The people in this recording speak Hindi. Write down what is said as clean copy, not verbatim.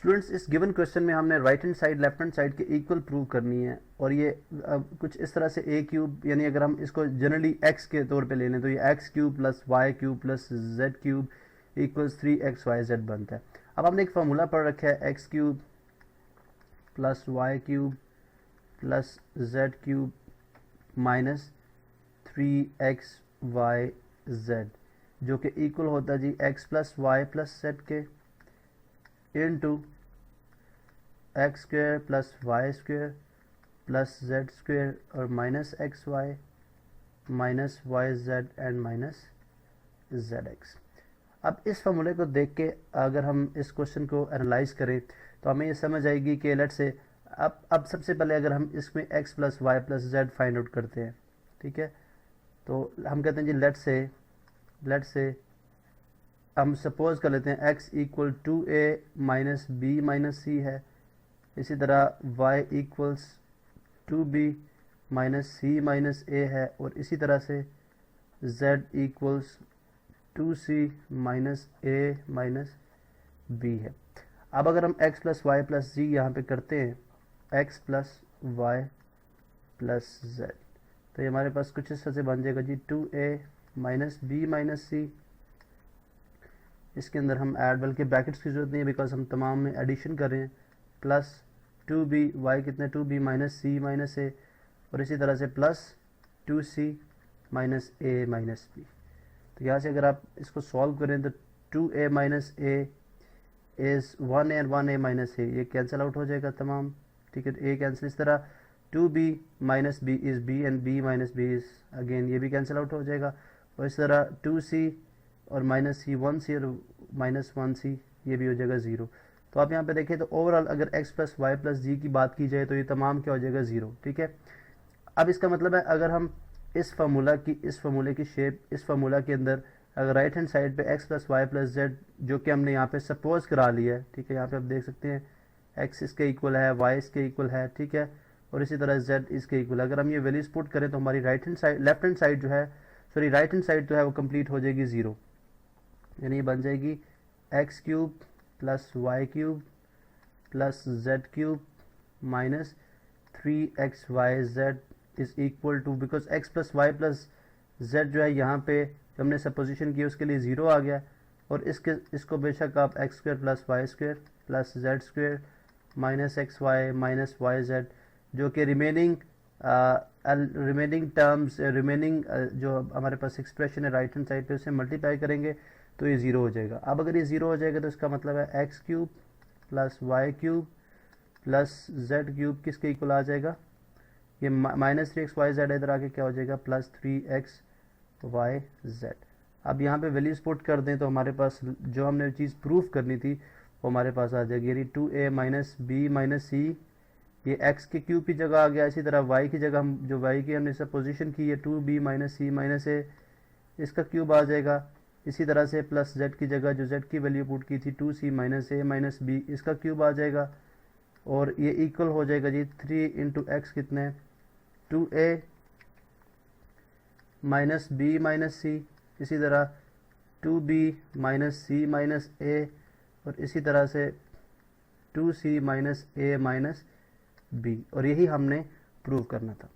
स्टूडेंट्स इस गिवन क्वेश्चन में हमने right hand side left hand side के इक्वल प्रूव करनी है और ये कुछ इस तरह से ए क्यूब, यानी अगर हम इसको जनरली एक्स के तौर पे ले लें तो ये x cube plus y cube plus z cube equals 3xyz बनता है। अब हमने एक फार्मूला पढ़ रखा है x cube plus y cube plus z cube minus 3xyz जो कि इक्वल होता है जी x plus y plus z के into x square plus y square plus z square और minus x y minus y z and minus z x. अब इस फॉर्मूले को देख के अगर हम इस क्वेश्चन को एनालाइज करें तो हमें ये समझ आएगी कि लेट से अब सबसे पहले अगर हम इसमें x plus y plus z find out करते हैं, ठीक है, तो हम कहते हैं जी लेट से हम सपोज कर लेते हैं x equal 2a minus b minus c है, इसी तरह y equals 2b minus c minus a है और इसी तरह से z equals 2c minus a minus b है। अब अगर हम x plus y plus z यहाँ पे करते हैं x plus y plus z तो ये हमारे पास कुछ इस तरह से बन जाएगा जी 2a माइनस बी माइनस सी, इसके अंदर हम ऐड बल्कि ब्रैकेट्स की जरूरत नहीं है बिकॉज हम तमाम में एडिशन कर रहे हैं, प्लस 2b y कितने 2b माइनस सी माइनस ए और इसी तरह से plus 2c minus a minus b। तो यहाँ से अगर आप इसको सॉल्व करें तो 2a minus a is 1a and 1a minus a, ये कैंसिल आउट हो जाएगा तमाम, ठीक है, a कैंसिल, इस तरह 2b minus b is b and b minus b is again ये भी कैंसिल आउट हो जाएगा और इस तरह 2c और माइनस सी 1c और माइनस 1c ये भी हो जाएगा 0। तो आप यहाँ पे देखें तो ओवरऑल अगर x प्लस वाई प्लस जी की बात की जाए तो ये तमाम क्या हो जाएगा 0, ठीक है। अब इसका मतलब है अगर हम इस फार्मूले की शेप इस फार्मूला के अंदर अगर राइट हैंड साइड पे x plus y plus z जो कि हमने यहाँ पे सपोज करा लिया है, ठीक है, यहाँ पे आप देख सकते हैं x इसके इक्वल है, y इसके इक्वल है, ठीक है, और इसी तरह z इसके इक्वल है। अगर हम ये वैल्यूज पुट करें तो हमारी लेफ्ट हैंड साइड जो है राइट हैंड साइड जो है वो कंप्लीट हो जाएगी 0, यानी ये बन जाएगी x cube plus y cube plus z cube minus 3xyz is equal to, because x plus y plus z जो है यहाँ पे जो हमने सपोजिशन की उसके लिए 0 आ गया और इसको बेशक आप x square plus y square plus z square minus x y minus y z जो कि रिमेनिंग टर्म्स जो हमारे पास एक्सप्रेशन है राइट हैंड साइड पे उसे मल्टीप्लाई करेंगे तो ये 0 हो जाएगा। अब अगर ये 0 हो जाएगा तो इसका मतलब है x cube plus y cube plus z cube किसके इक्वल आ जाएगा, ये माइनस 3xyz इधर आके क्या हो जाएगा प्लस 3xyz। अब यहाँ पे वैल्यूज पुट कर दें तो हमारे पास जो हमने चीज़ प्रूफ करनी थी वो हमारे पास आ जाएगी, यानी 2a माइनस बी माइनस सी ये x के क्यूब की जगह आ गया, इसी तरह y की जगह हम जो y की हमने सपोजिशन की है 2b minus c minus a इसका क्यूब आ जाएगा, इसी तरह से प्लस z की जगह जो z की वैल्यू पुट की थी 2c minus a minus b इसका क्यूब आ जाएगा और ये इक्वल हो जाएगा जी 3 इंटू एक्स कितने 2a माइनस b माइनस सी, इसी तरह 2b minus c minus a और इसी तरह से 2c minus a minus b, और यही हमने प्रूव करना था।